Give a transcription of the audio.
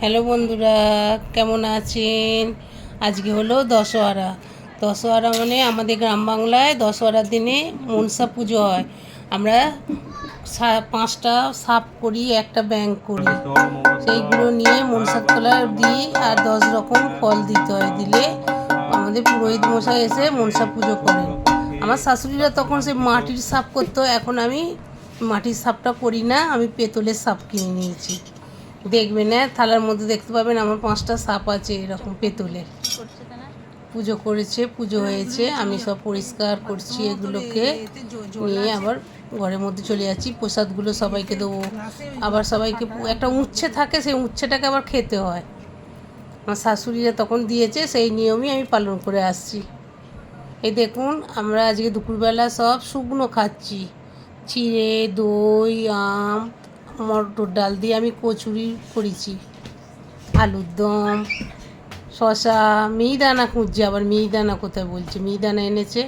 Hello বন্ধুরা, কেমন আছেন? আজকে হলো দশহরা। দশহরা মানে আমাদের গ্রাম বাংলায় দশহরার দিনে মনসা পুজো হয়। আমরা 5টা সাপ করি, একটা ব্যাঙ করি। সেইগুলো নিয়ে মনসার তলায় দিই আর 10 রকম ফল দিতে হয়। দিলে আমাদের পুরোহিত মশাই এসে মনসা পুজো করেন। আমার শাশুড়িরা তখন সে মাটির সাপ করতো, এখন আমি মাটির সাপটা করি না, আমি পেতলের সাপ কিনে নিয়েছি। দেখবেন, হ্যাঁ, থালার মধ্যে দেখতে পাবেন আমার 5টা সাপ আছে এরকম পেতলের। পুজো করেছে, পুজো হয়েছে, আমি সব পরিষ্কার করছি, এগুলোকে নিয়ে আবার ঘরের মধ্যে চলে যাচ্ছি। প্রসাদগুলো সবাইকে দেবো। আবার সবাইকে একটা উচ্ছে থাকে, সেই উচ্ছেটাকে আবার খেতে হয়। আমার শাশুড়িরা তখন দিয়েছে, সেই নিয়মই আমি পালন করে আসছি। এই দেখুন, আমরা আজকে দুপুরবেলা সব শুকনো খাচ্ছি। চিড়ে, দই, আম, মটর ডাল দিয়ে আমি কচুরি করেছি, আলুর দম, শশা, মিহিদানা খুঁজছে, আবার মিহিদানা কোথায় বলছে, মিহিদানা এনেছে।